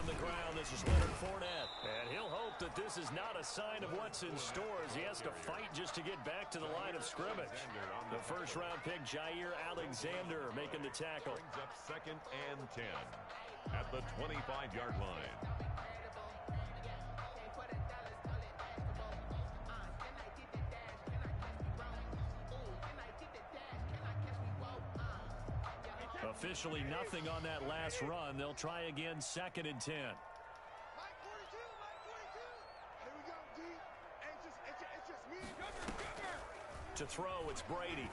the ground. This is Leonard Fournette. And he'll hope that this is not a sign of what's in store as he has to fight just to get back to the line of scrimmage. The first-round pick, Jair Alexander, making the tackle. Brings up 2nd and 10 at the 25-yard line. Officially nothing on that last run. They'll try again, 2nd and 10. Mike 42, Mike 42. Here we go, D. It's just me. Cover. To throw, it's Brady.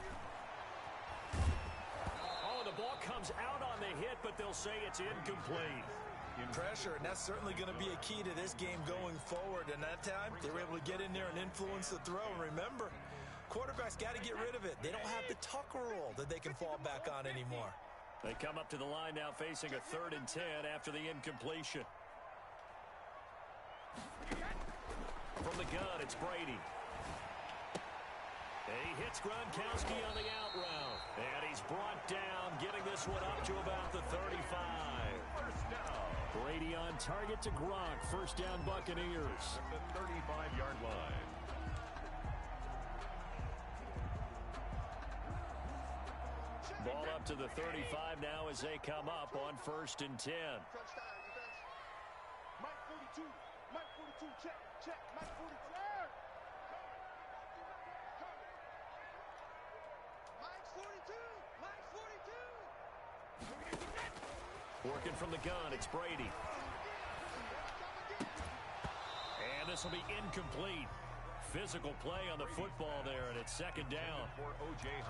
Oh, the ball comes out on the hit, but they'll say it's incomplete. Pressure, and that's certainly going to be a key to this game going forward. And that time, they were able to get in there and influence the throw. And remember, quarterbacks got to get rid of it. They don't have the Tucker roll that they can fall back on anymore. They come up to the line now facing a 3rd and 10 after the incompletion. From the gun, it's Brady. He hits Gronkowski on the out route. And he's brought down, getting this one up to about the 35. First down. Brady on target to Gronk. First down, Buccaneers. At the 35-yard line. Ball up to the 35 now as they come up on 1st and 10. Crunch time, defense. Mike 42. Mike 42. Check. Mike 42. Mike 42. Mike 42. Working from the gun, it's Brady. And this will be incomplete. Physical play on the football there, and it's 2nd down.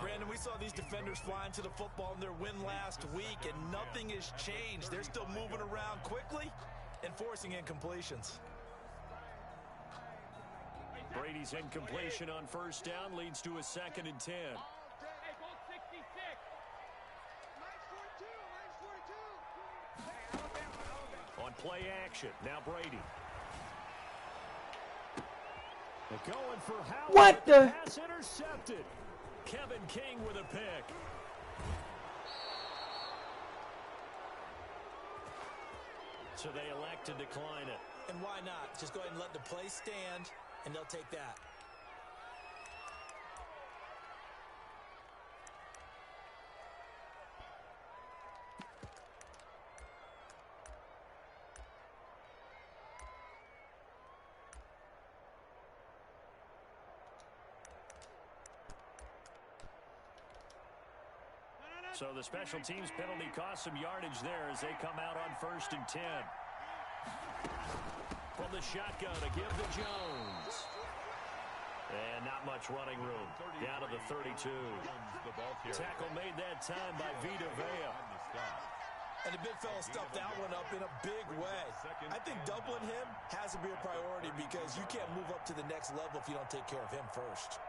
Brandon, we saw these defenders flying to the football in their win last week, and nothing has changed. They're still moving around quickly and forcing incompletions. Brady's incompletion on 1st down leads to a 2nd and 10. On play action, now Brady. They're going for Howard. What the? Pass intercepted. Kevin King with a pick. So they elect to decline it. And why not? Just go ahead and let the play stand, and they'll take that. So the special teams penalty cost some yardage there as they come out on 1st and 10. From the shotgun to give to Jones. And not much running room. Down to the 32. Tackle made that time by Vita Vea. And the big fella stuffed that one up in a big way. I think doubling him has to be a priority because you can't move up to the next level if you don't take care of him first.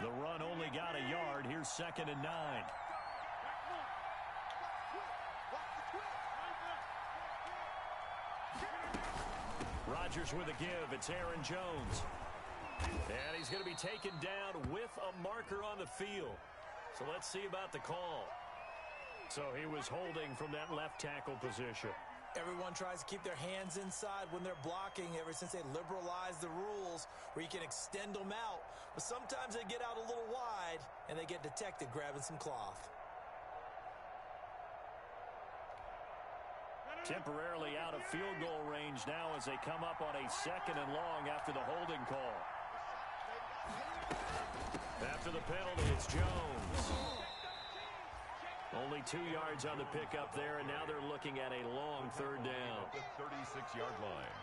The run only got a yard. Here's 2nd and 9. Rodgers with a give. It's Aaron Jones. And he's going to be taken down with a marker on the field. So let's see about the call. So he was holding from that left tackle position. Everyone tries to keep their hands inside when they're blocking ever since they liberalized the rules where you can extend them out. But sometimes they get out a little wide and they get detected grabbing some cloth. Temporarily out of field goal range now as they come up on a 2nd and long after the holding call. After the penalty, it's Jones. Only 2 yards on the pickup there, and now they're looking at a long 3rd down. At the 36-yard line.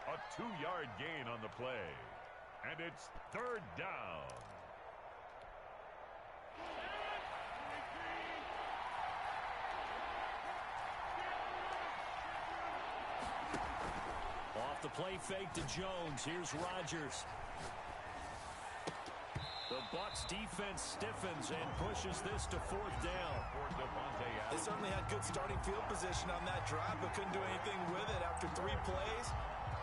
A 2-yard gain on the play. And it's 3rd down. Off the play fake to Jones. Here's Rodgers. The Bucs defense stiffens and pushes this to 4th down. They certainly had good starting field position on that drive, but couldn't do anything with it after 3 plays.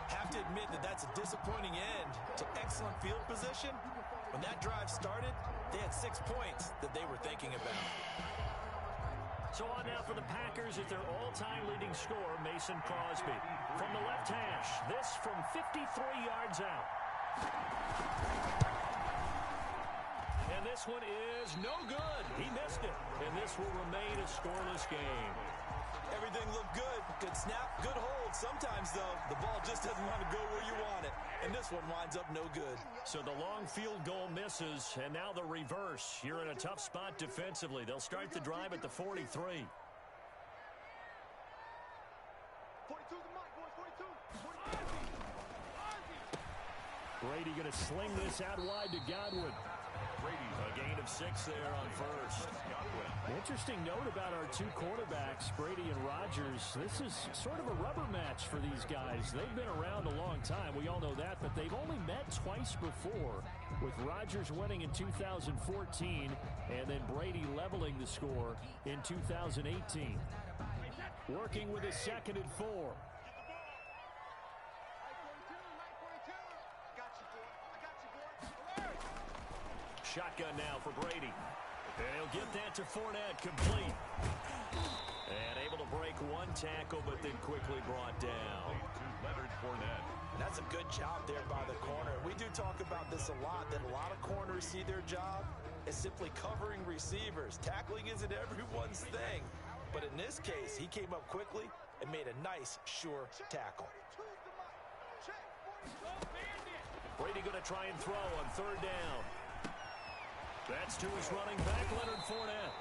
Have to admit that that's a disappointing end to excellent field position. When that drive started, they had 6 points that they were thinking about. So on now for the Packers at their all-time leading scorer, Mason Crosby. From the left hash, this from 53 yards out. And this one is no good. He missed it. And this will remain a scoreless game. Everything looked good. Good snap, good hold. Sometimes, though, the ball just doesn't want to go where you want it. And this one winds up no good. So the long field goal misses, and now the reverse. You're in a tough spot defensively. They'll start the drive at the 43. 42 the mic, boys, 42. Brady going to sling this out wide to Godwin. A gain of 6 there on first. Interesting note about our two quarterbacks, Brady and Rodgers. This is sort of a rubber match for these guys. They've been around a long time. We all know that, but they've only met twice before, with Rodgers winning in 2014 and then Brady leveling the score in 2018. Working with a 2nd and 4. Shotgun now for Brady. And he'll get that to Fournette, complete. And able to break one tackle, but then quickly brought down. Leonard Fournette. And that's a good job there by the corner. We do talk about this a lot, that a lot of corners see their job as simply covering receivers. Tackling isn't everyone's thing. But in this case, he came up quickly and made a nice, sure tackle. Brady going to try and throw on 3rd down. That's to his running back, Leonard Fournette.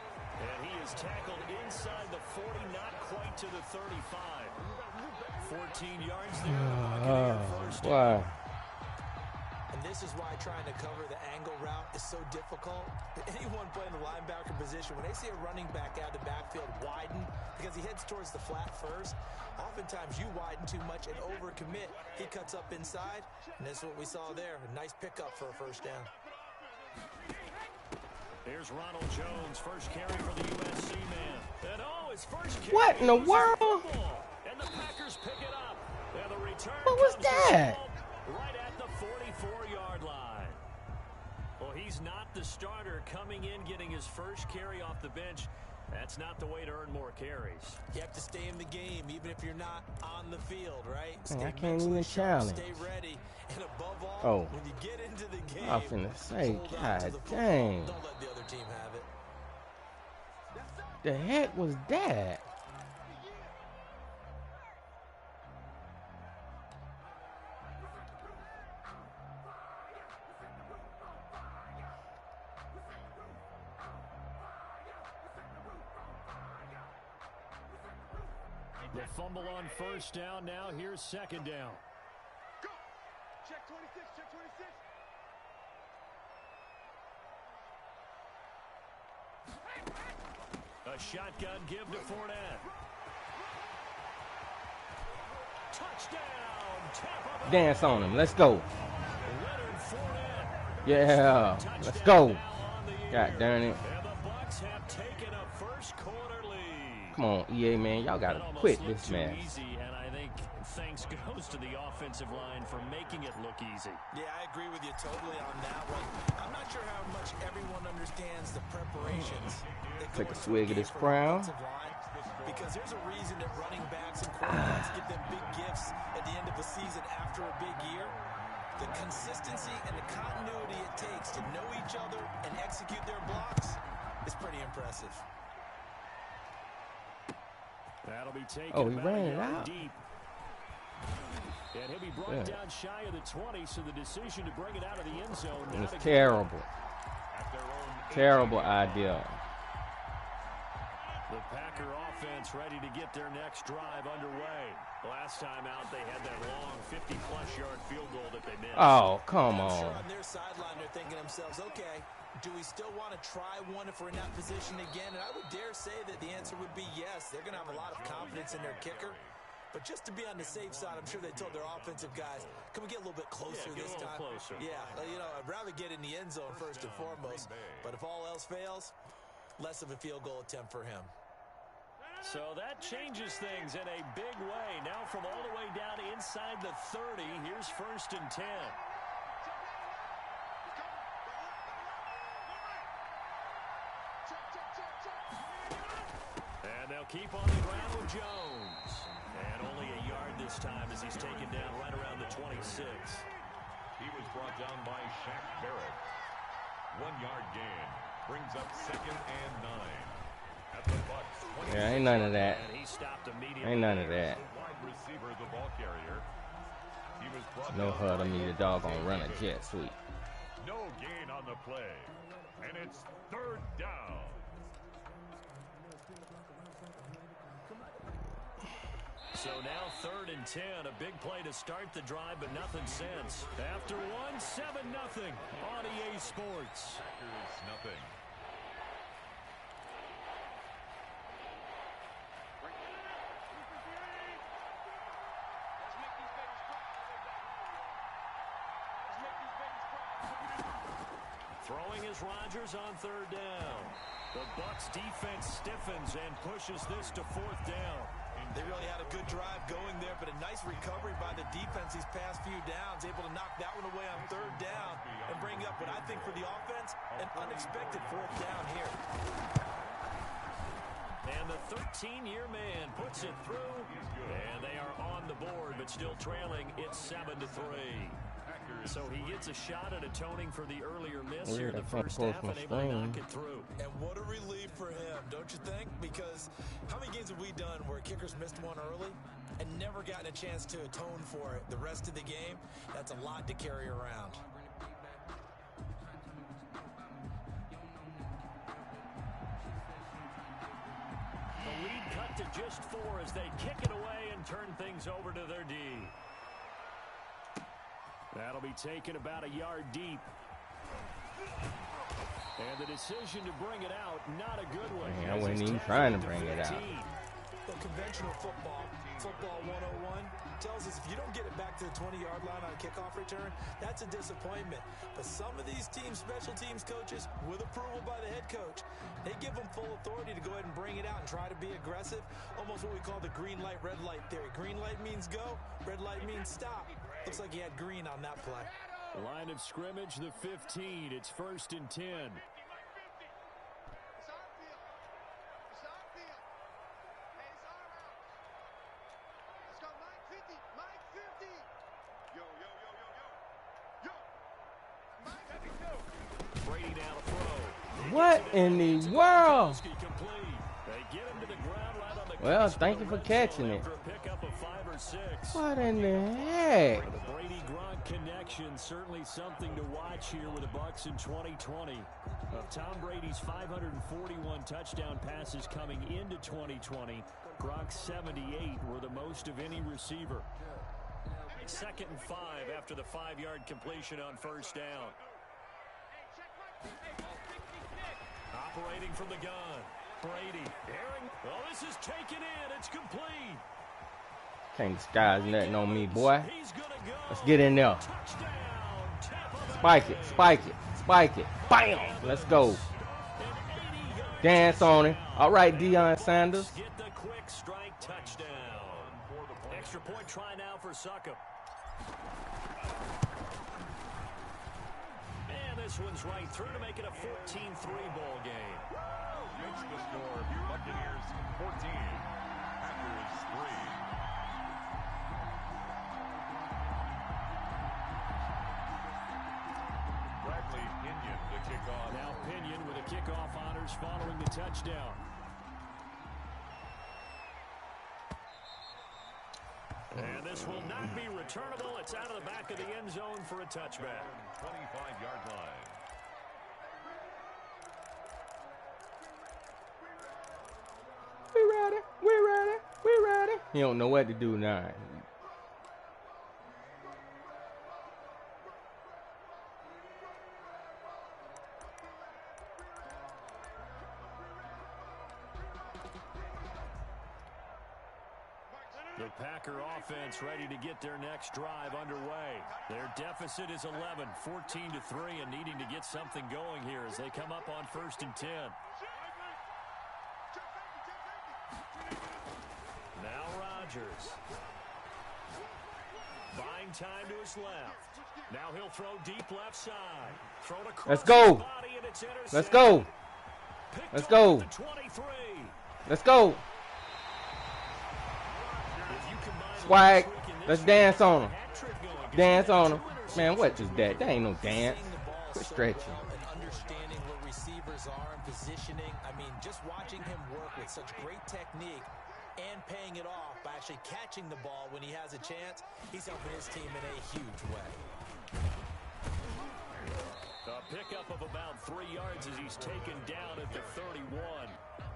And he is tackled inside the 40, not quite to the 35. 14 yards there. First down. And this is why trying to cover the angle route is so difficult. Anyone playing the linebacker position, when they see a running back out of the backfield widen because he heads towards the flat first, oftentimes you widen too much and overcommit. He cuts up inside, and that's what we saw there. A nice pickup for a first down. Here's Ronald Jones, first carry for the USC man. And his first carry. What in the world? And the Packers pick it up. And the return What was that? Right at the 44-yard line. Well, he's not the starter coming in, getting his first carry off the bench. That's not the way to earn more carries. You have to stay in the game, even if you're not on the field, right? Man, I Stay can't even sharp, challenge. stay ready, and above all, when you get into the game, I'm finna say, hold on to God the football. dang. Don't let the other team have it. The heck was that? The fumble on first down. Now here's 2nd down. Go. Check 26, check 26. A shotgun give to Fournette. Touchdown, Tampa Bay. Dance on him. Let's go. Leonard Fournette. Yeah. Let's go. God darn it. And the Bucs have taken a first-quarter lead. Come on, EA, man. Y'all got to That almost quit looked this too mess. easy, and I think thanks goes to the offensive line for making it look easy. Yeah, I agree with you totally on that one. I'm not sure how much everyone understands the preparations that go Take a into swig of game this for Crown. offensive line, because there's a reason that running backs and quarterbacks get them big gifts at the end of a season after a big year. The consistency and the continuity it takes to know each other and execute their blocks is pretty impressive. That'll be taken Oh, he about ran a it yard out. deep. And he'll be brought down shy of the 20, so the decision to bring it out of the end zone. It was not a good terrible. At their own Terrible idea. The Packer offense ready to get their next drive underway. Last time out, they had that long 50-plus yard field goal that they missed. Oh, come I'm sure on. on their sideline they're thinking to themselves, okay, do we still want to try one if we're in that position again? And I would dare say that the answer would be yes. They're going to have a lot of confidence in their kicker. But just to be on the safe side, I'm sure they told their offensive guys, can we get a little bit closer get this a little time? closer. Yeah, I'd rather get in the end zone first and foremost. But if all else fails, less of a field goal attempt for him. So that changes things in a big way. Now from all the way down inside the 30, here's 1st and 10. And they'll keep on the ground with Jones. And only a yard this time as he's taken down right around the 26. He was brought down by Shaq Barrett. 1-yard gain. Brings up 2nd and 9. At the bucs. Yeah, ain't none of that. And he stopped immediately. Ain't none of that. Wide receiver, the ball carrier. He was brought No down hurt. by I mean, the dog gonna run a jet sweep. No gain on the play. And it's 3rd down. So now 3rd and 10, a big play to start the drive, but nothing since. After 7-0 on EA Sports. Packers nothing. Throwing is Rodgers on 3rd down. The Bucs defense stiffens and pushes this to 4th down. They really had a good drive going there, but a nice recovery by the defense these past few downs, able to knock that one away on 3rd down and bring up what I think for the offense, an unexpected 4th down here. And the 13-year man puts it through, and they are on the board, but still trailing. It's 7-3. So he gets a shot at atoning for the earlier miss here in the first half and able to knock it through. And what a relief for him, don't you think? Because how many games have we done where kickers missed one early and never gotten a chance to atone for it the rest of the game? That's a lot to carry around. The lead cut to just 4 as they kick it away and turn things over to their D. That'll be taken about a yard deep. And the decision to bring it out, not a good one. Man, I wasn't even trying to bring it out. The conventional football 101, tells us if you don't get it back to the 20-yard line on a kickoff return, that's a disappointment. But some of these teams, special teams coaches, with approval by the head coach, they give them full authority to go ahead and bring it out and try to be aggressive, almost what we call the green light, red light theory. Green light means go, red light means stop. Looks like he had green on that play. Line of scrimmage, the 15. It's 1st and 10. What in the world? Well, thank you for catching it. What in the heck? The Brady-Gronk connection, certainly something to watch here with the Bucs in 2020. Of Tom Brady's 541 touchdown passes coming into 2020, Gronk's 78 were the most of any receiver. 2nd and 5 after the 5-yard completion on 1st down. Operating from the gun. Brady. Airing. Oh, this is taken in. It's complete. Can't disguise nothing on me, boy. Let's get in there. Spike it, spike it, spike it. Bam! Let's go. Dance on it. All right, Deion Sanders. Get the quick strike touchdown. Extra point try now for Suckup. And this one's right through to make it a 14-3 ball game. Makes the score Buccaneers 14, Packers 3. Bradley Pinion to kick off. Now Pinion with the kickoff honors following the touchdown. And this will not be returnable. It's out of the back of the end zone for a touchback. 25-yard line. We ready, we ready, we ready. He don't know what to do now. The Packer offense ready to get their next drive underway. Their deficit is 11, 14-3, and needing to get something going here as they come up on 1st and 10. Rodgers. Buying time to his left. Now he'll throw deep left side. Thrown across Let's go. his body, and it's intercepted. Let's go. Picked Let's off go. at the 23. Let's go. If you combine Swag. last week and this Let's week, dance on him. hat trick going, 'cause Dance he had on 2 him. Man, what is that? That ain't no dance. Seeing the ball Quit so stretching. well and understanding where receivers are and positioning. I mean, just watching him work with such great technique and paying it off by actually catching the ball when he has a chance, he's helping his team in a huge way. A pickup of about 3 yards as he's taken down at the 31.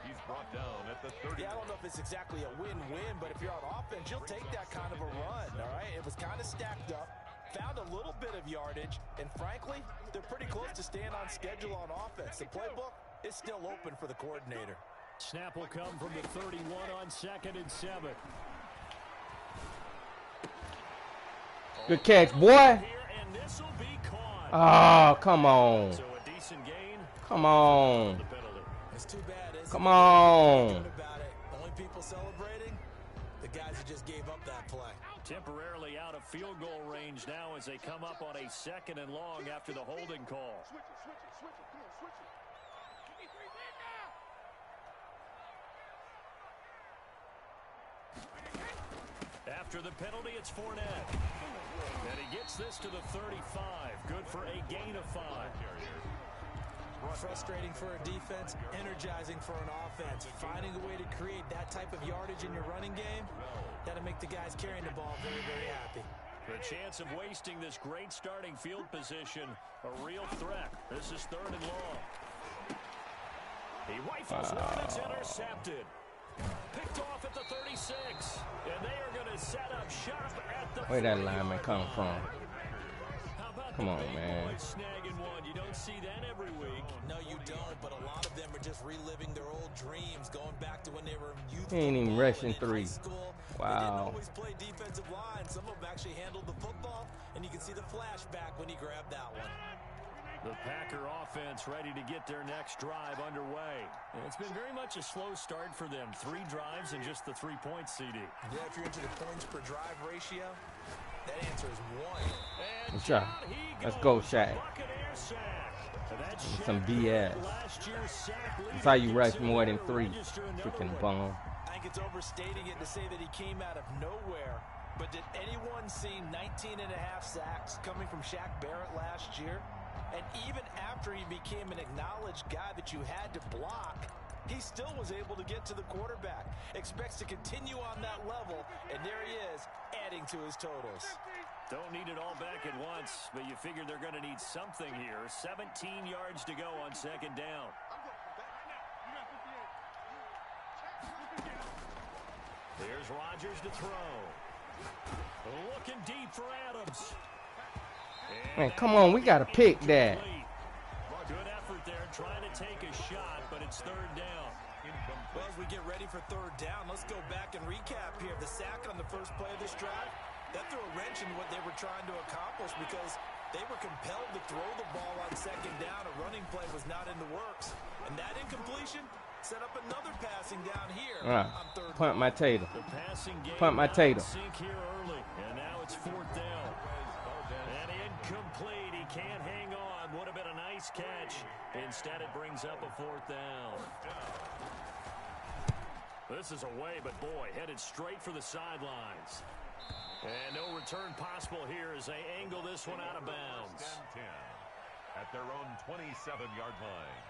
He's brought down at the 30. Yeah, I don't know if it's exactly a win-win, but if you're on offense, you'll take that kind of a run, all right? It was kind of stacked up, found a little bit of yardage, and frankly, they're pretty close to staying on schedule on offense. The playbook is still open for the coordinator. Snap will come from the 31 on 2nd and 7. Good catch, boy. Here, and this will be caught. Oh, come on. So a decent gain. Come on. The penalty. It's too bad, isn't Come it? on. Thinking about it, the only people celebrating, the guys who just gave up that play. Temporarily out of field goal range now as they come up on a 2nd and long after the holding call. Switch it, switch it, switch it. Come on, switch it. Give me 3 men now. After the penalty, it's Fournette. And he gets this to the 35. Good for a gain of 5. Frustrating for a defense, energizing for an offense. Finding a way to create that type of yardage in your running game, that'll make the guys carrying the ball very, very happy. The chance of wasting this great starting field position, a real threat. This is 3rd and long. He rifles one that's intercepted. Picked off at the 36. And they are going to set up shop at the Where that 40-yard lineman come from? line. How about Come the on, big man. boys snagging one? You don't see that every week. No, you don't, but a lot of them are just reliving their old dreams, going back to when they were youth. He ain't even rushing 3. School. Wow. They didn't always play defensive line. Some of them actually handled the football, and you can see the flashback when he grabbed that one. The Packer offense ready to get their next drive underway. And it's been very much a slow start for them. 3 drives and just the 3 points, CD. Yeah, if you're into the points per drive ratio, that answer is 1. And Good shot. down he Let's goes. go, Shaq. Buccaneer sack. That's Some Shaq BS. last year's sack leader. That's how you rush Gets in more there than to 3. register another Freaking one. bum. I think it's overstating it to say that he came out of nowhere. But did anyone see 19 and a half sacks coming from Shaq Barrett last year? And even after he became an acknowledged guy that you had to block, he still was able to get to the quarterback. Expects to continue on that level, and there he is, adding to his totals. Don't need it all back at once, but you figure they're going to need something here. 17 yards to go on 2nd down. Here's Rodgers to throw. Looking deep for Adams. Man, come on. We got to pick that. Good effort there, trying to take a shot, but it's 3rd down. Well, as we get ready for 3rd down, let's go back and recap here. The sack on the first play of this drive, that threw a wrench in what they were trying to accomplish because they were compelled to throw the ball on 2nd down. A running play was not in the works. And that incompletion set up another passing down here on 3rd Punt my tater. The passing game Punt my tater. sink here early, and now it's 4th down. And incomplete. He can't hang on. Would have been a nice catch. Instead, it brings up a 4th down. This is away, but boy, headed straight for the sidelines. And no return possible here as they angle this one out of bounds. 10 at their own 27-yard line.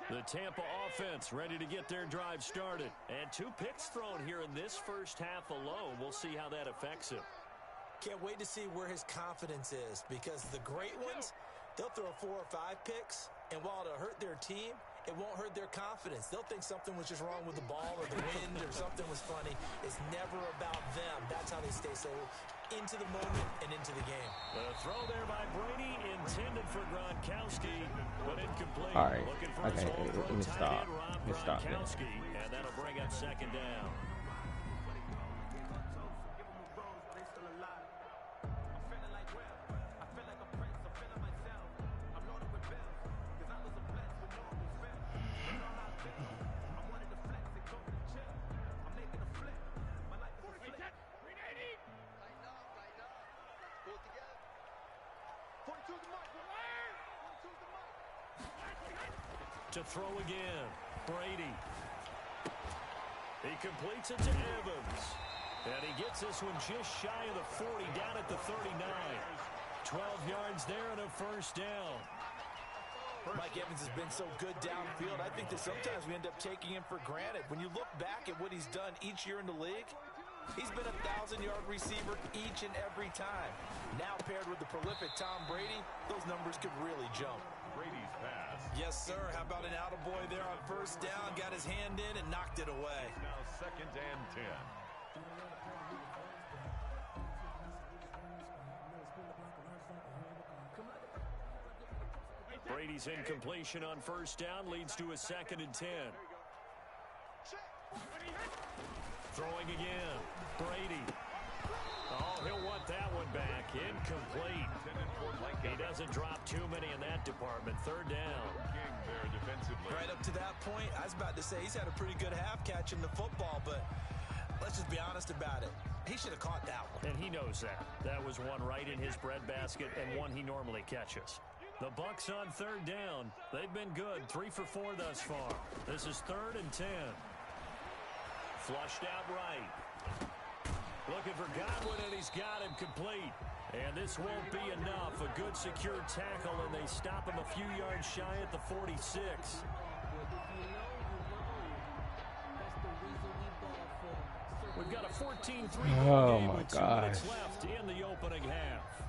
The Tampa offense ready to get their drive started. And 2 picks thrown here in this first half alone. We'll see how that affects him. Can't wait to see where his confidence is because the great ones, they'll throw 4 or 5 picks, and while it'll hurt their team, it won't hurt their confidence. They'll think something was just wrong with the ball or the wind or something was funny. It's never about them. That's how they stay so into the moment and into the game. The throw there by Brady intended for Gronkowski, but incomplete. All right. Looking for Okay, his all-pro let me tight stop. end, Rob Let me stop there. Gronkowski, and that'll bring up 2nd down. To throw again, Brady. He completes it to Evans. And he gets this one just shy of the 40, down at the 39. 12 yards there and a first down. Mike Evans has been so good downfield. I think that sometimes we end up taking him for granted. When you look back at what he's done each year in the league, he's been a 1,000-yard receiver each and every time. Now paired with the prolific Tom Brady, those numbers could really jump. Brady's pass. Yes, sir. How about an attaboy there on first down? Got his hand in and knocked it away. Now 2nd and 10. Brady's incompletion on first down leads to a 2nd and 10. Throwing again. Brady. Oh, he'll want that one back. Incomplete. He doesn't drop too many in that department. 3rd down. King there defensively. Right up to that point, I was about to say he's had a pretty good half catching the football, but let's just be honest about it. He should have caught that one. And he knows that. That was one right in his breadbasket and one he normally catches. The Bucs on 3rd down. They've been good. 3 for 4 thus far. This is 3rd and 10. Flushed out right. Looking for Godwin, and he's got him complete. And this won't be enough. A good secure tackle, and they stop him a few yards shy at the 46. We've got a 14-3 game with 2 minutes left in the opening half.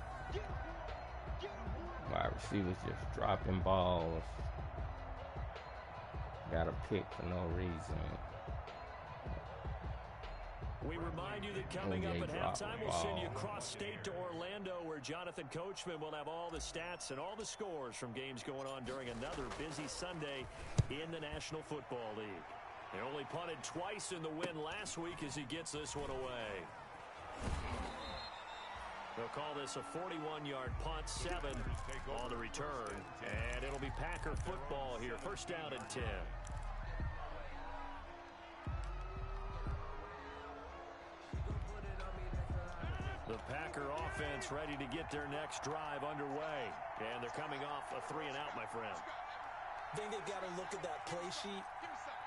Wide receivers just dropping balls. Got a pick for no reason. We remind you that coming up at halftime, we'll send you cross-state to Orlando, where Jonathan Coachman will have all the stats and all the scores from games going on during another busy Sunday in the National Football League. They only punted twice in the win last week as he gets this one away. They'll call this a 41-yard punt, 7 on the return, and it'll be Packer football here. 1st down and 10. The Packer offense ready to get their next drive underway, and they're coming off a 3-and-out, my friend. I think they've got to look at that play sheet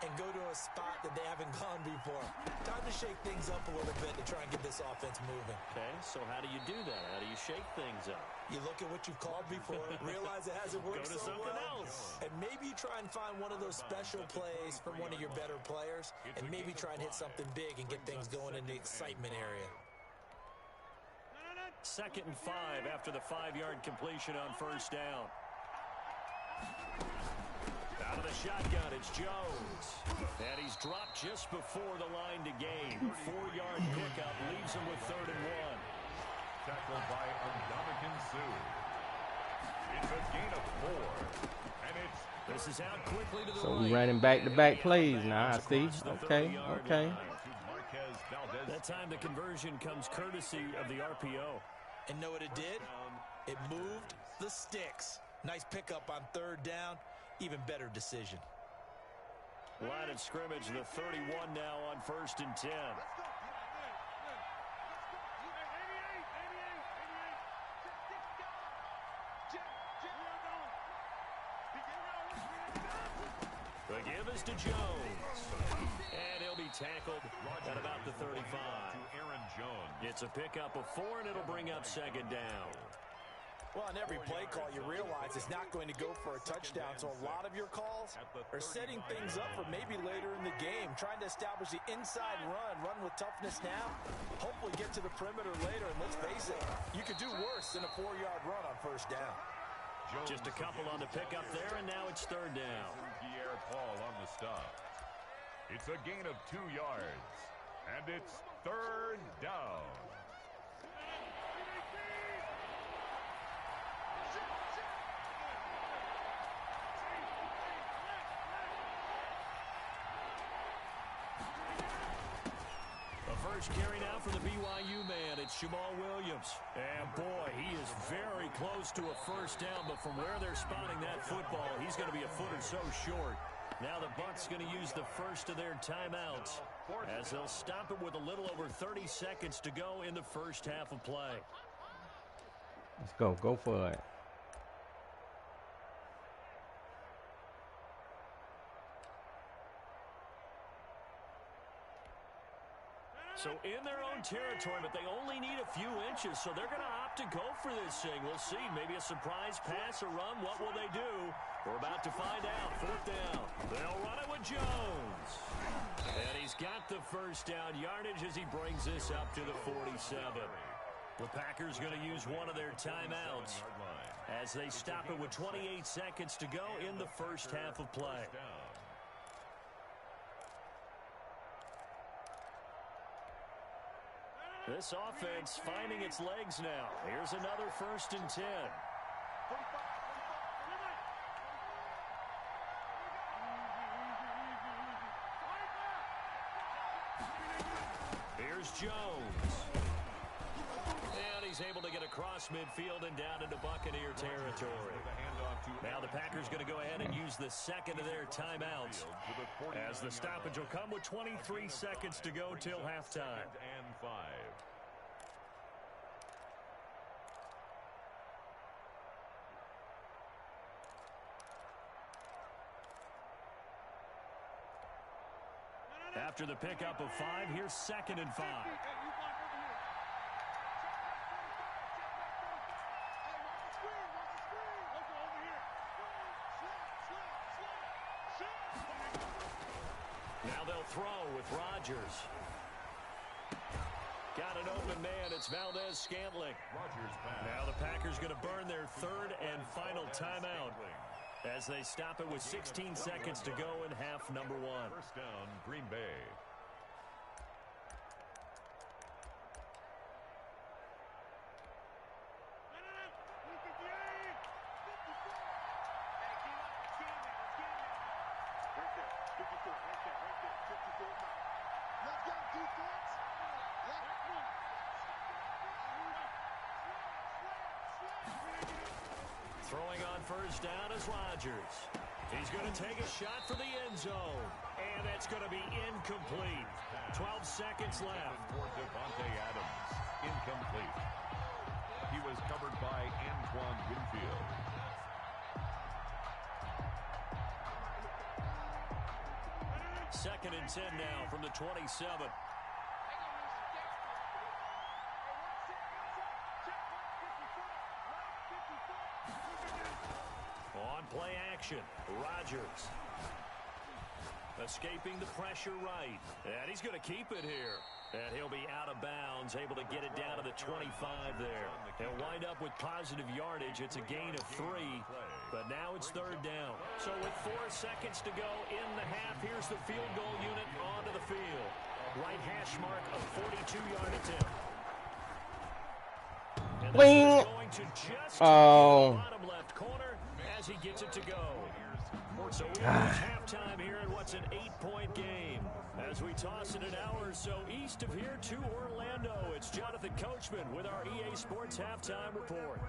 and go to a spot that they haven't gone before. Time to shake things up a little bit to try and get this offense moving. Okay, so how do you do that? How do you shake things up? You look at what you've called before, realize it hasn't worked Go to so something well, else. and maybe you try and find one of those special plays from one of your better players, and maybe try and hit something big and get things going in the excitement area. 2nd and 5 after the 5-yard completion on 1st down. Out of the shotgun, it's Jones. And he's dropped just before the line to gain. 4-yard pickup leaves him with 3rd and 1. Tackled by Ndamukong Suh. It's a gain of 4. And it's... This is out quickly to the So right. we running back-to-back plays now, I see. Okay. That time the conversion comes courtesy of the RPO. And know what it did? It moved the sticks. Nice pickup on 3rd down. Even better decision. Line of scrimmage, the 31 now on 1st and 10. The give is to Jones. And he'll be tackled at about the 35. Aaron Jones. It's a pickup of 4, and it'll bring up 2nd down. Well, on every play call, you realize it's not going to go for a touchdown, so a lot of your calls are setting things up for maybe later in the game, trying to establish the inside run with toughness now, hopefully get to the perimeter later, and let's face it, you could do worse than a 4-yard run on 1st down. Just a couple on the pickup there, and now it's 3rd down. Pierre Paul on the stop. It's a gain of 2 yards, and it's 3rd down. First carry now for the BYU man. It's Jamal Williams. And boy, he is very close to a 1st down, but from where they're spotting that football, he's going to be a foot or so short. Now the Bucs going to use the first of their timeouts as they'll stop it with a little over 30 seconds to go in the first half of play. Let's go. Go for it. So in their own territory, but they only need a few inches, so they're going to opt to go for this thing. We'll see. Maybe a surprise pass or run. What will they do? We're about to find out. 4th down. They'll run it with Jones. And he's got the first down yardage as he brings this up to the 47. The Packers going to use one of their timeouts as they stop it with 28 seconds to go in the first half of play. This offense finding its legs now. Here's another 1st and 10. Here's Jones. And he's able to get across midfield and down into Buccaneer territory. Now the Packers going to go ahead and use the second of their timeouts as the stoppage will come with 23 seconds to go till halftime. After the pickup of 5, here's 2nd and 5. Now they'll throw with Rodgers. Got an open man. It's Valdez-Scantling. Now the Packers going to burn their 3rd and final timeout as they stop it with 16 seconds to go in half number 1. 1st down, Green Bay. Throwing on 1st down is Rodgers. He's going to take a shot for the end zone. And it's going to be incomplete. 12 seconds left. For Devontae Adams. Incomplete. He was covered by Antoine Winfield. Second and 10 now from the 27. On play action, Rodgers. Escaping the pressure right. And he's going to keep it here. And he'll be out of bounds, able to get it down to the 25 there. He'll wind up with positive yardage. It's a gain of 3, but now it's 3rd down. So with 4 seconds to go in the half, here's the field goal unit onto the field. Right hash mark, a 42-yard attempt. And this is going to just the bottom left corner as he gets it to go. So we reach halftime here in what's an 8-point game. As we toss it an hour or so east of here to Orlando, it's Jonathan Coachman with our EA Sports Halftime Report.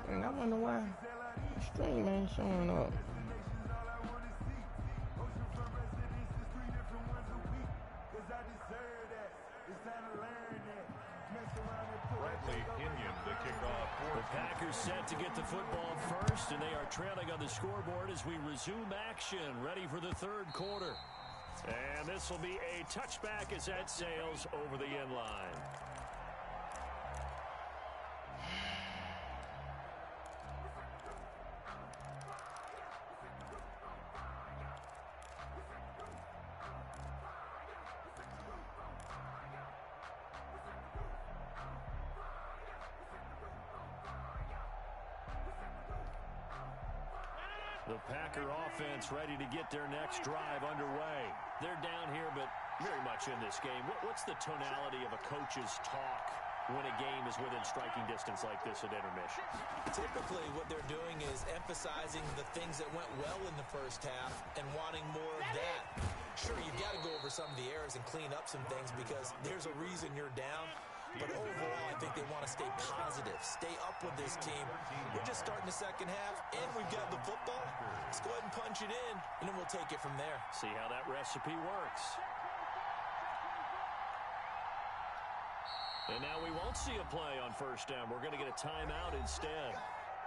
And I wonder why the stream ain't showing up. The Packers set to get the football first, and they are trailing on the scoreboard as we resume action, ready for the 3rd quarter. And this will be a touchback as that sails over the end line. The Packer offense ready to get their next drive underway. They're down here, but very much in this game. What's the tonality of a coach's talk when a game is within striking distance like this at intermission? Typically, what they're doing is emphasizing the things that went well in the first half and wanting more of that. Sure, you've got to go over some of the errors and clean up some things because there's a reason you're down. But overall, I think they want to stay positive, stay up with this team. We're just starting the second half, and we've got the football. Let's go ahead and punch it in, and then we'll take it from there. See how that recipe works. And now we won't see a play on 1st down. We're going to get a timeout instead.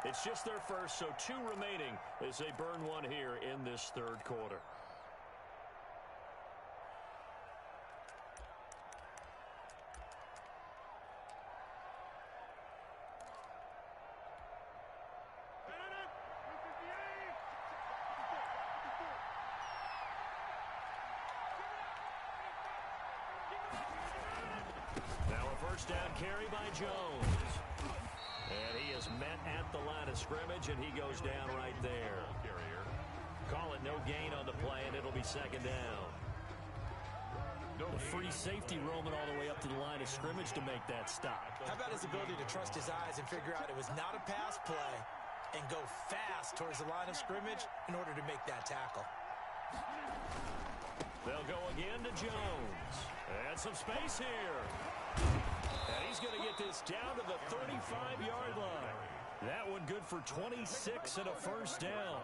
It's just their first, so 2 remaining as they burn one here in this 3rd quarter. carry by Jones. And he is met at the line of scrimmage, and he goes down right there. Call it no gain on the play, and it'll be second down. The free safety roaming all the way up to the line of scrimmage to make that stop. How about his ability to trust his eyes and figure out it was not a pass play and go fast towards the line of scrimmage in order to make that tackle. They'll go again to Jones. And some space here. And he's going to get this down to the 35-yard line. That one good for 26 and a first down.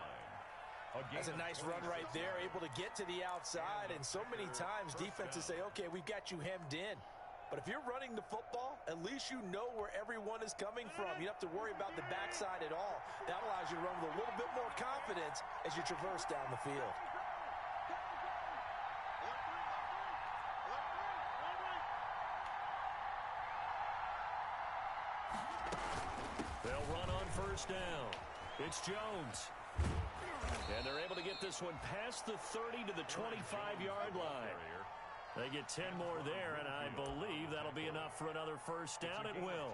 That's a nice run right there, able to get to the outside. And so many times defenses say, okay, we've got you hemmed in. But if you're running the football, at least you know where everyone is coming from. You don't have to worry about the backside at all. That allows you to run with a little bit more confidence as you traverse down the field. They'll run on first down. It's Jones. And they're able to get this one past the 30 to the 25-yard line. They get 10 more there, and I believe that'll be enough for another first down. It will.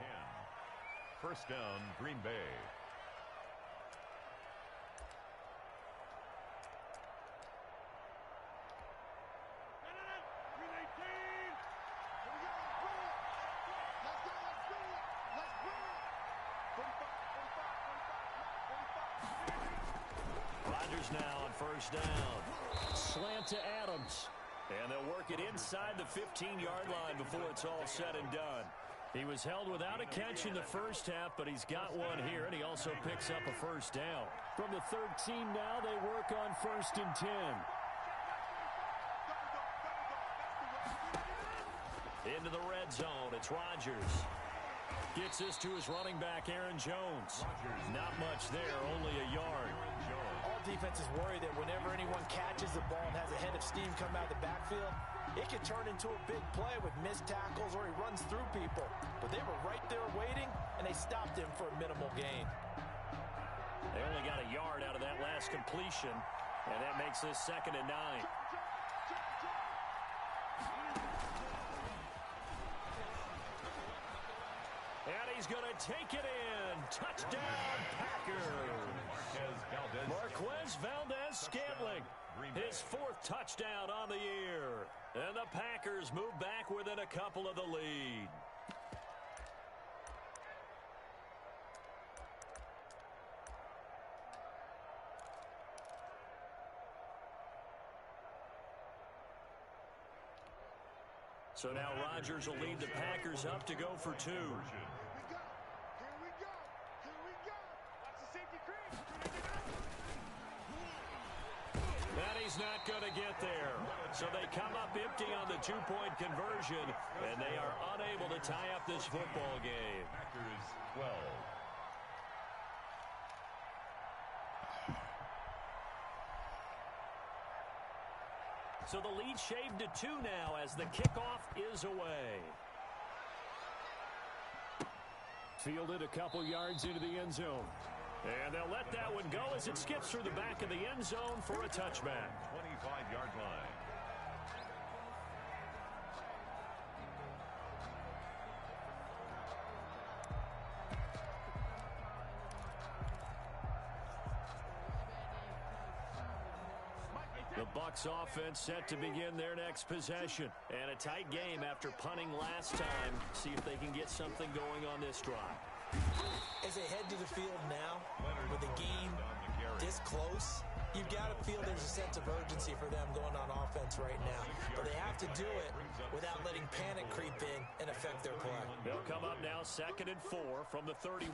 First down, Green Bay. Now on first down. Slant to Adams. And they'll work it inside the 15-yard line before it's all said and done. He was held without a catch in the first half, but he's got one here, and he also picks up a first down. From the 13 now, they work on first and 10. Into the red zone. It's Rodgers. Gets this to his running back, Aaron Jones. Not much there, only a yard. All defenses worry that whenever anyone catches the ball and has a head of steam come out of the backfield, it can turn into a big play with missed tackles or he runs through people. But they were right there waiting, and they stopped him for a minimal gain. They only got a yard out of that last completion, and that makes this 2nd and 9. And he's going to take it in. Touchdown, Packers. Marquez Valdez-Scantling, his 4th touchdown on the year. And the Packers move back within a couple of the lead. So now Rodgers will lead the Packers up to go for 2. And he's not going to get there. So they come up empty on the 2-point conversion, and they are unable to tie up this football game. Packers 12. So the lead shaved to 2 now as the kickoff is away. Fielded a couple yards into the end zone. And they'll let that one go as it skips through the back of the end zone for a touchback. 25-yard line. The Bucs offense set to begin their next possession. And a tight game after punting last time. See if they can get something going on this drive. As they head to the field now, with the game this close, you've got to feel there's a sense of urgency for them going on offense right now. But they have to do it without letting panic creep in and affect their play. They'll come up now 2nd and 4 from the 31.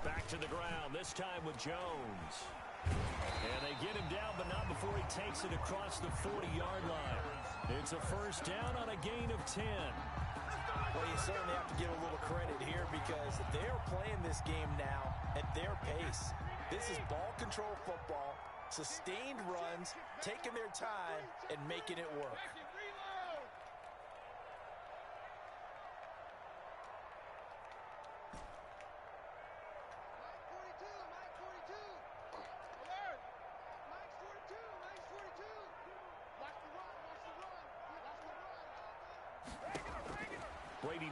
Back to the ground, this time with Jones. And they get him down, but not before he takes it across the 40-yard line. It's a first down on a gain of 10. Well, you certainly have to give a little credit here because they're playing this game now at their pace. This is ball control football, sustained runs, taking their time, and making it work.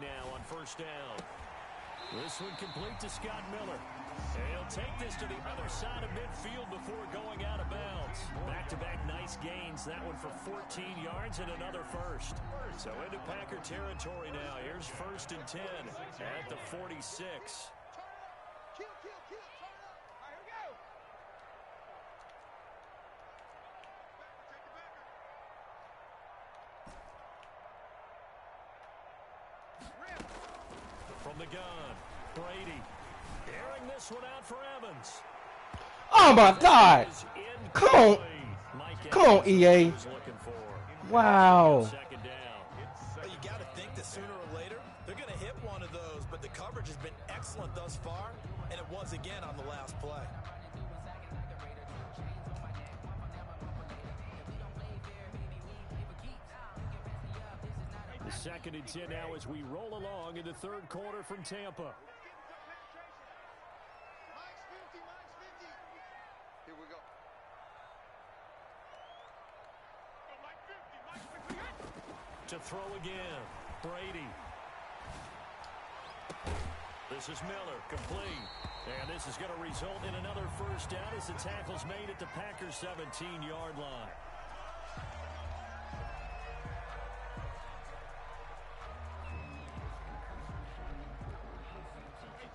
now on first down. This one complete to Scott Miller. And he'll take this to the other side of midfield before going out of bounds. Back-to-back nice gains. That one for 14 yards and another first. So into Packer territory now. Here's 1st and 10 at the 46. Kill, turn it up. All right, here we go. From the gun, Brady. Airing this one out for Evans. Oh, my God. Come on. Come on, EA. Wow. Second down. Well, you got to think that sooner or later they're going to hit one of those, but the coverage has been excellent thus far, and it was again on the last play. The 2nd and 10 now as we roll along in the third quarter from Tampa. Here we go. To throw again, Brady. This is Miller, complete. And this is going to result in another first down as the tackle's made at the Packers' 17-yard line.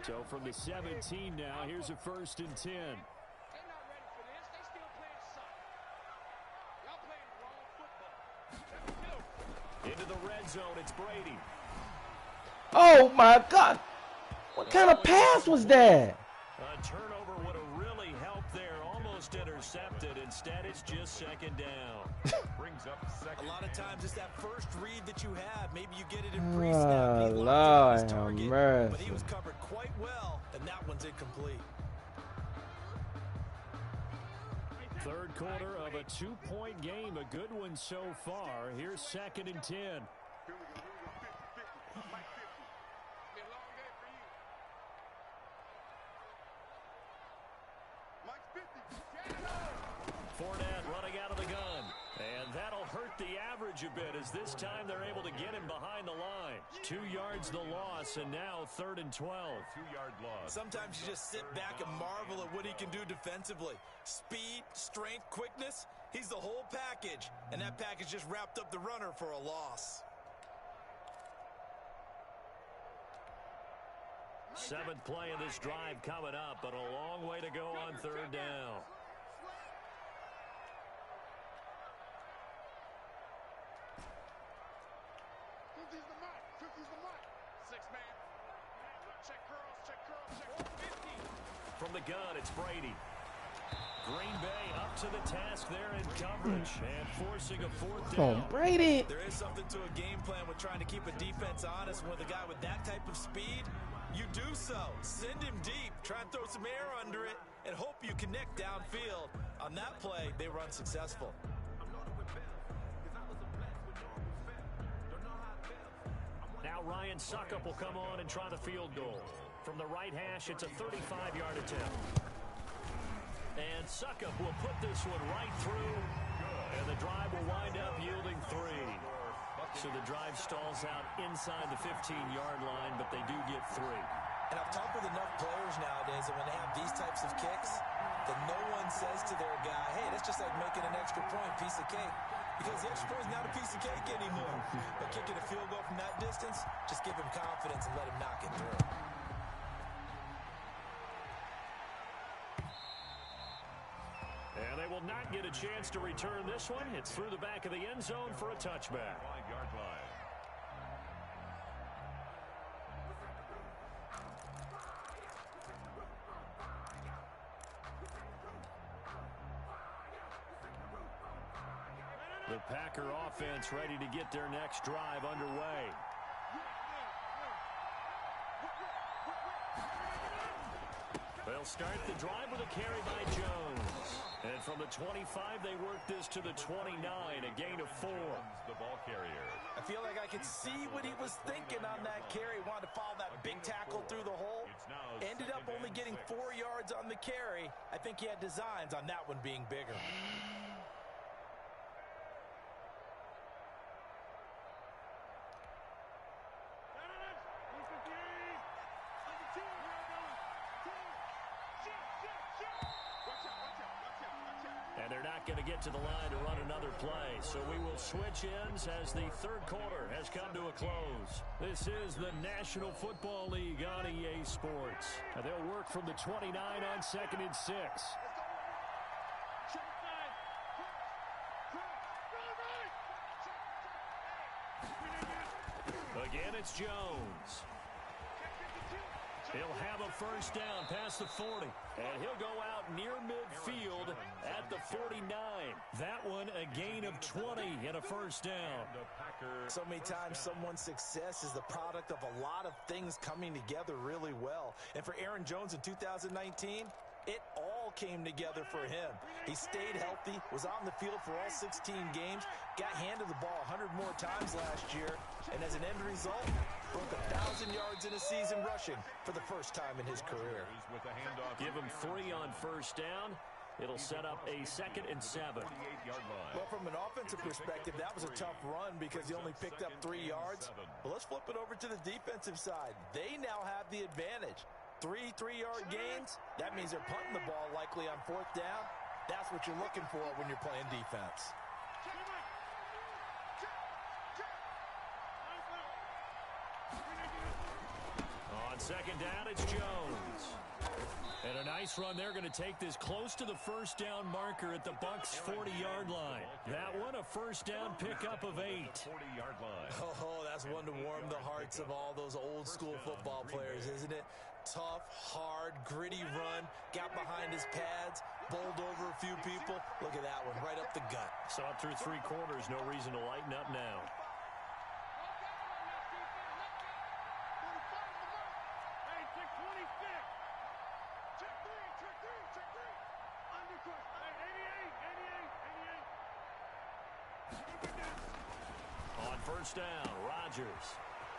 So from the 17 now, here's a 1st and 10. They're not ready for this. They still playing soccer. Y'all playing wrong football. Into the red zone, it's Brady. Oh, my God. What kind of pass was that? A turnover would have really helped there. Almost intercepted. Instead, it's just 2nd down. Brings up second. A lot of times it's that first read that you have. Maybe you get it in pre-snap. Oh, He locked in Lord his target, have mercy. but he was covered quite well, and that one's incomplete. Third quarter of a 2-point game. A good one so far. Here's 2nd and 10. Here we go. 50-50. Mike 50. It's been a long day for you. Mike 50. Fournette running out of the gun. And that'll hurt the average a bit as this time they're able to get him behind the line. 2 yards the loss, and now 3rd and 12. 2-yard loss. Sometimes you just sit back and marvel at what he can do defensively. Speed, strength, quickness, he's the whole package. And that package just wrapped up the runner for a loss. 7th play of this drive coming up, but a long way to go on 3rd down. From the gun, it's Brady. Green Bay up to the task there in coverage and forcing a 4th down. Oh, Brady. There is something to a game plan with trying to keep a defense honest. With a guy with that type of speed, you do so. Send him deep, try and throw some air under it, and hope you connect downfield. On that play, they were unsuccessful. Now Ryan Suckup will come on and try the field goal. From the right hash, it's a 35-yard attempt. And Suckup will put this one right through, and the drive will wind up yielding 3. So the drive stalls out inside the 15-yard line, but they do get 3. And I've talked with enough players nowadays that when they have these types of kicks, that no one says to their guy, hey, that's just like making an extra point, piece of cake. Because the extra point is not a piece of cake anymore. But kicking a field goal from that distance, just give him confidence and let him knock it through. And they will not get a chance to return this one. It's through the back of the end zone for a touchback. 5-yard line. The Packer offense ready to get their next drive underway. They'll start the drive with a carry by Jones. And from the 25, they work this to the 29, a gain of 4. The ball carrier. I feel like I could see what he was thinking on that carry. Wanted to follow that big tackle through the hole. Ended up only getting 4 yards on the carry. I think he had designs on that one being bigger. And they're not going to get to the line to run another play. So we will switch ends as the third quarter has come to a close. This is the National Football League on EA Sports. And they'll work from the 29 on 2nd and 6. Again, it's Jones. He'll have a first down past the 40. And he'll go out near midfield at the 49. That one a gain of 20 and a first down. So many times someone's success is the product of a lot of things coming together really well. And for Aaron Jones in 2019, it all came together for him. He stayed healthy, was on the field for all 16 games, got handed the ball 100 more times last year, and as an end result, broke 1,000 yards in a season rushing for the first time in his career. Give him 3 on first down. It'll set up a 2nd and 7. Well, from an offensive perspective, that was a tough run because he only picked up 3 yards. Well, let's flip it over to the defensive side. They now have the advantage. 3 3-yard gains, that means they're punting the ball likely on 4th down. That's what you're looking for when you're playing defense. On 2nd down, it's Jones. And a nice run. They're going to take this close to the first down marker at the Bucs' 40-yard line. That one a first down pickup of 8. 40-yard line. Oh, that's one to warm the hearts of all those old-school football players, isn't it? Tough, hard, gritty run. Got behind his pads, bowled over a few people. Look at that one, right up the gut. Saw it through 3 quarters. No reason to lighten up now. On first down, Rodgers.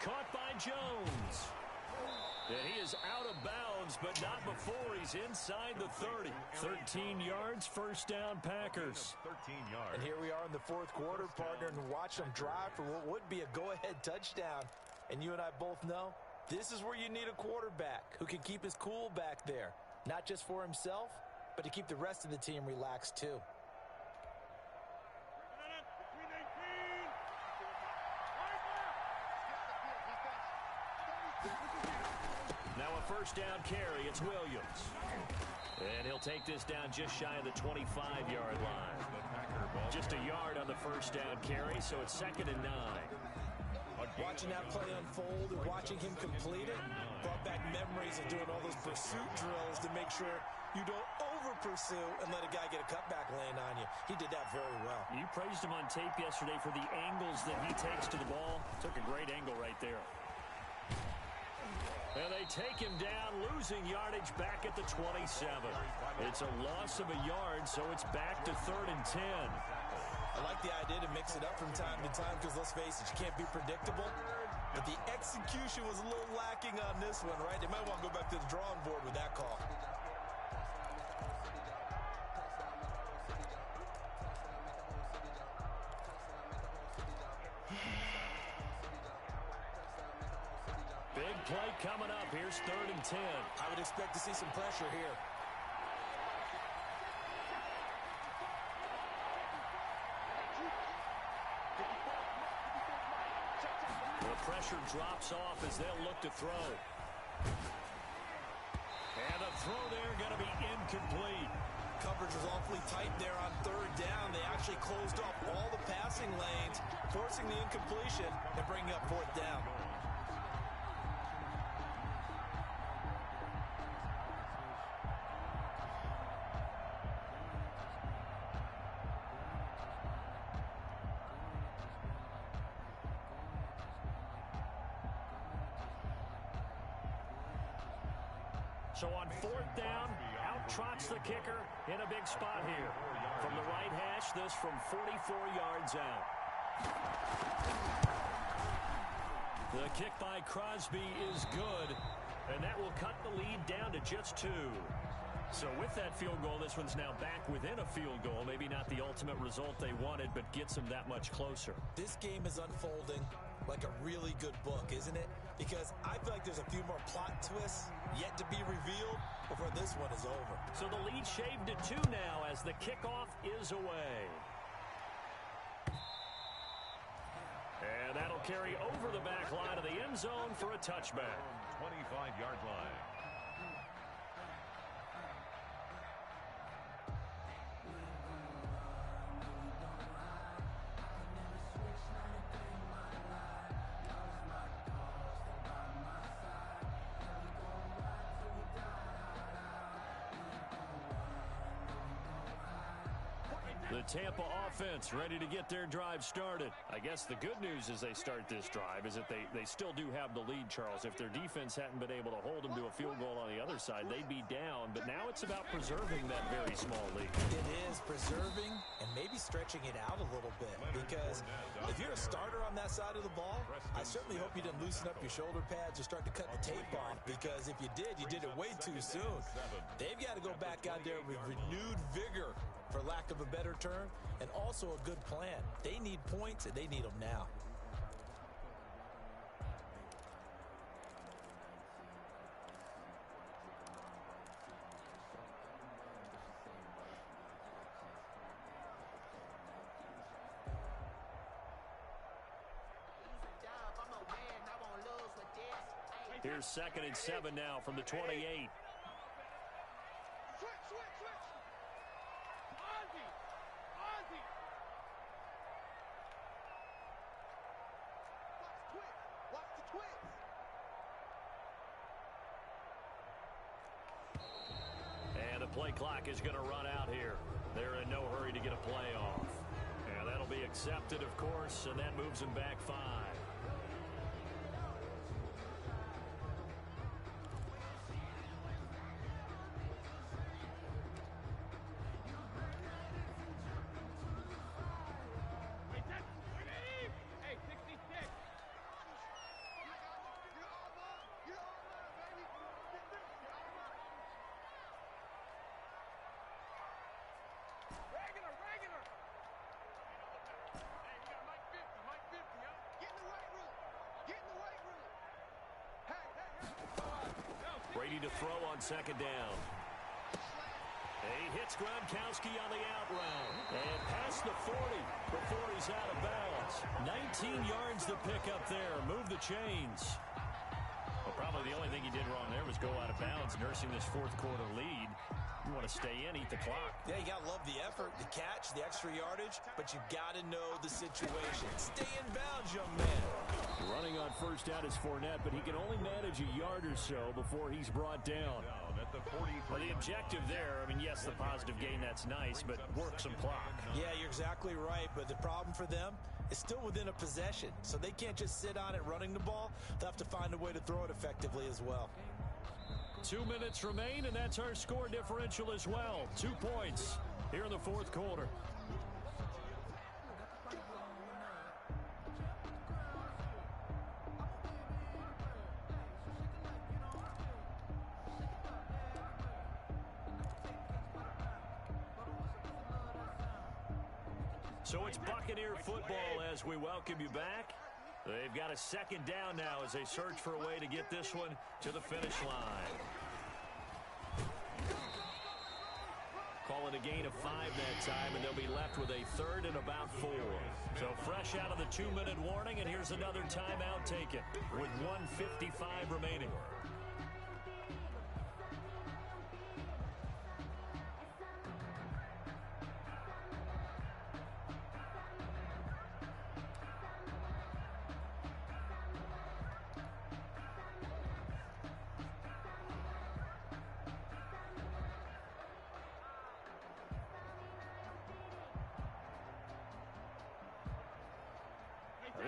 Caught by Jones. And he is out of bounds, but not before he's inside the 30. 13 yards, first down, Packers. 13 yards. And here we are in the 4th quarter, partner, and watch them drive for what would be a go-ahead touchdown. And you and I both know this is where you need a quarterback who can keep his cool back there. Not just for himself, but to keep the rest of the team relaxed too. Now a first down carry. It's Williams. And he'll take this down just shy of the 25-yard line. Just a yard on the first down carry, so it's 2nd and 9. Watching that play unfold and watching him complete it brought back memories of doing all those pursuit drills to make sure you don't over-pursue and let a guy get a cutback lane on you. He did that very well. You praised him on tape yesterday for the angles that he takes to the ball. Took a great angle right there. And they take him down, losing yardage back at the 27. It's a loss of a yard, so it's back to 3rd and 10. I like the idea to mix it up from time to time because, let's face it, you can't be predictable. But the execution was a little lacking on this one, right? They might want to go back to the drawing board with that call. Big play coming up. Here's 3rd and 10. I would expect to see some pressure here. The pressure drops off as they'll look to throw. And a throw there going to be incomplete. Coverage was awfully tight there on 3rd down. They actually closed off all the passing lanes, forcing the incompletion and bringing up 4th down. So on 4th down, out trots the kicker in a big spot here. From the right hash, this from 44 yards out. The kick by Crosby is good, and that will cut the lead down to just 2. So with that field goal, this one's now back within a field goal. Maybe not the ultimate result they wanted, but gets them that much closer. This game is unfolding like a really good book, isn't it? because I feel like there's a few more plot twists yet to be revealed before this one is over. So the lead shaved to 2 now as the kickoff is away. And that'll carry over the back line of the end zone for a touchback. 25-yard line. The Tampa offense ready to get their drive started. I guess the good news as they start this drive is that they still do have the lead, Charles. If their defense hadn't been able to hold them to a field goal on the other side, they'd be down. But now it's about preserving that very small lead. It is preserving and maybe stretching it out a little bit, because if you're a starter on that side of the ball, I certainly hope you didn't loosen up your shoulder pads or start to cut the tape off, because if you did it way too soon. They've got to go back out there with renewed vigor, for lack of a better term, and also a good plan. They need points, and they need them now. Here's 2nd and 7 now from the 28. And the play clock is going to run out here. They're in no hurry to get a play off. And that'll be accepted, of course, and that moves them back 5. Brady to throw on 2nd down. He hits Gronkowski on the out route. And past the 40 before he's out of bounds. 19 yards to pick up there. Move the chains. Well, probably the only thing he did wrong there was go out of bounds, nursing this 4th quarter lead. You want to stay in, eat the clock. Yeah, you got to love the effort, the catch, the extra yardage, but you got to know the situation. Stay in bounds, young man. Running on 1st down is Fournette, but he can only manage a yard or so before he's brought down. At the 43. Well, the objective there, I mean, yes, the positive gain, that's nice, but work some clock. Yeah, you're exactly right, but the problem for them is still within a possession, so they can't just sit on it running the ball. They'll have to find a way to throw it effectively as well. 2 minutes remain, and that's our score differential as well. 2 points here in the 4th quarter. So it's Buccaneer football as we welcome you back. They've got a 2nd down now as they search for a way to get this one to the finish line. Call it a gain of 5 that time, and they'll be left with a 3rd and about 4. So fresh out of the 2-minute warning, and here's another timeout taken with 1:55 remaining.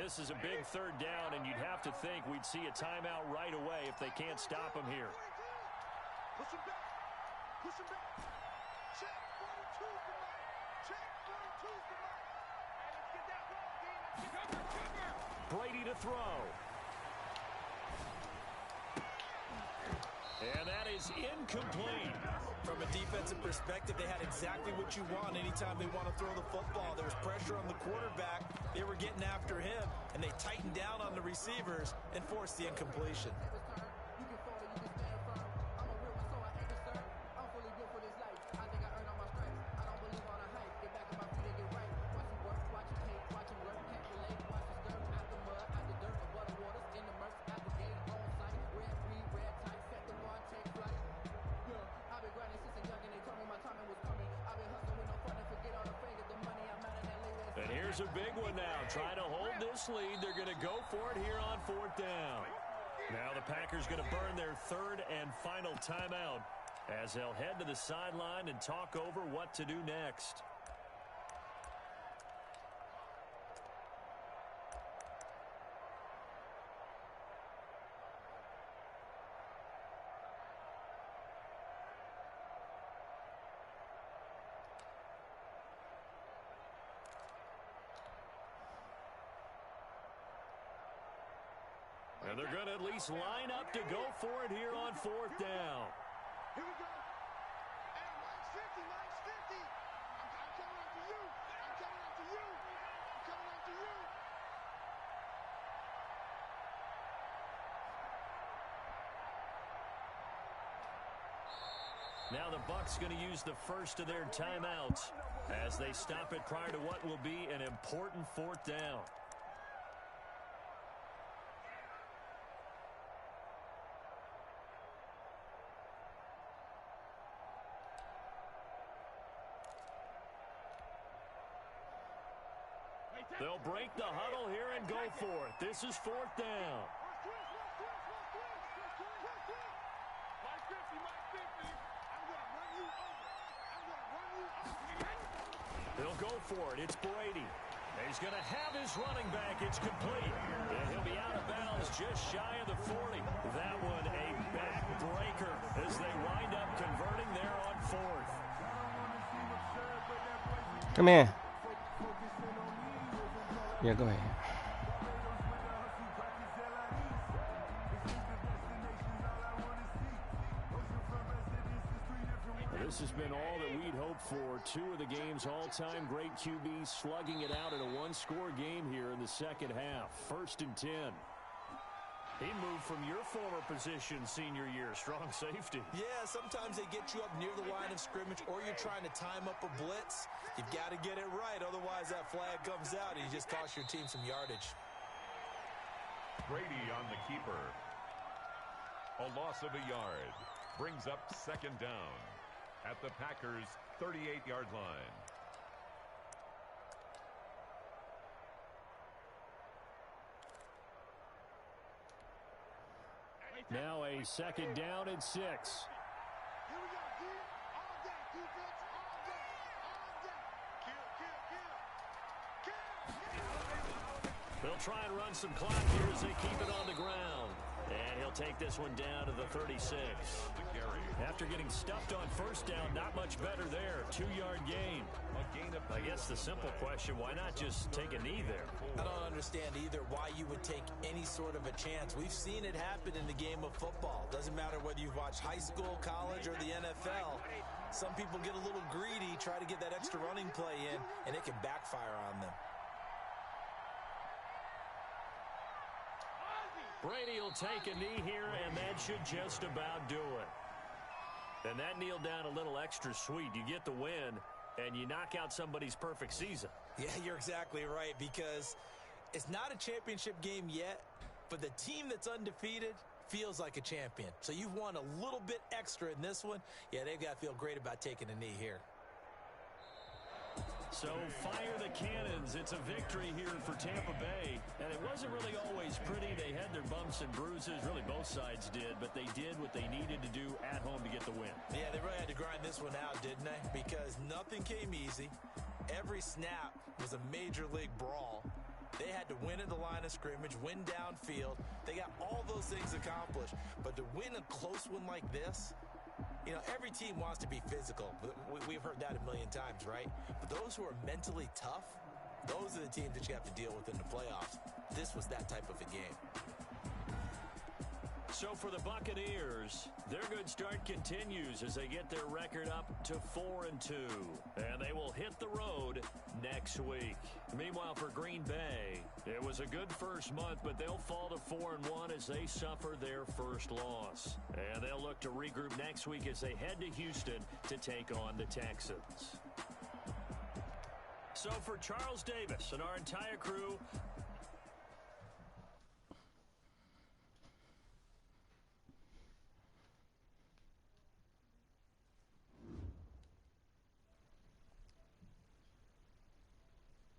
This is a big 3rd down, and you'd have to think we'd see a timeout right away if they can't stop him here. Push him back. Push him back. Check 42 for Mike. Check 42 for Mike. Hey, let's get that ball, D. Cover. Brady to throw. And that is is incomplete. From a defensive perspective, they had exactly what you want anytime they want to throw the football. There was pressure on the quarterback. They were getting after him, and they tightened down on the receivers and forced the incompletion. And here's a big one now. Trying to hold this lead. They're going to go for it here on 4th down. Now the Packers going to burn their 3rd and final timeout as they'll head to the sideline and talk over what to do next. And they're going to at least line up to go for it here on 4th down. Here we go. Hey, mine's 50, mine's 50. I'm coming after you. I'm coming after you. I'm coming after you. Now the Bucs going to use the first of their timeouts as they stop it prior to what will be an important 4th down. They'll break the huddle here and go for it. This is 4th down. They'll go for it. It's Brady. He's going to have his running back. It's complete. And he'll be out of bounds just shy of the 40. That one a backbreaker as they wind up converting there on 4th. Come here. Yeah, go ahead. This has been all that we'd hoped for. 2 of the game's all-time great QBs slugging it out in a one-score game here in the second half. 1st and 10. He moved from your former position senior year, strong safety. Yeah, sometimes they get you up near the line of scrimmage or you're trying to time up a blitz. You've got to get it right, otherwise that flag comes out and you just cost your team some yardage. Brady on the keeper. A loss of a yard. Brings up 2nd down at the Packers' 38-yard line. Now a 2nd down and 6. Here we go, D. All day, defense, all day, all day. Kill. They'll try and run some clock here as they keep it on the ground. And he'll take this one down to the 36. After getting stuffed on 1st down, not much better there. 2-yard gain. I guess the simple question, why not just take a knee there? I don't understand either why you would take any sort of a chance. We've seen it happen in the game of football. Doesn't matter whether you've watched high school, college, or the NFL. Some people get a little greedy, try to get that extra running play in, and it can backfire on them. Brady will take a knee here, and that should just about do it. And that kneel down a little extra sweet. You get the win, and you knock out somebody's perfect season. Yeah, you're exactly right, because it's not a championship game yet, but the team that's undefeated feels like a champion. So you've won a little bit extra in this one. Yeah, they've got to feel great about taking a knee here. So fire the cannons. It's a victory here for Tampa Bay. And it wasn't really always pretty. They had their bumps and bruises. Really, both sides did. But they did what they needed to do at home to get the win. Yeah, they really had to grind this one out, didn't they? Because nothing came easy. Every snap was a major league brawl. They had to win at the line of scrimmage, win downfield. They got all those things accomplished. But to win a close one like this, you know, every team wants to be physical. We've heard that a million times, right? But those who are mentally tough, those are the teams that you have to deal with in the playoffs. This was that type of a game. So for the Buccaneers, their good start continues as they get their record up to 4-2. And they will hit the road next week. Meanwhile, for Green Bay, it was a good first month, but they'll fall to 4-1 as they suffer their first loss. And they'll look to regroup next week as they head to Houston to take on the Texans. So for Charles Davis and our entire crew,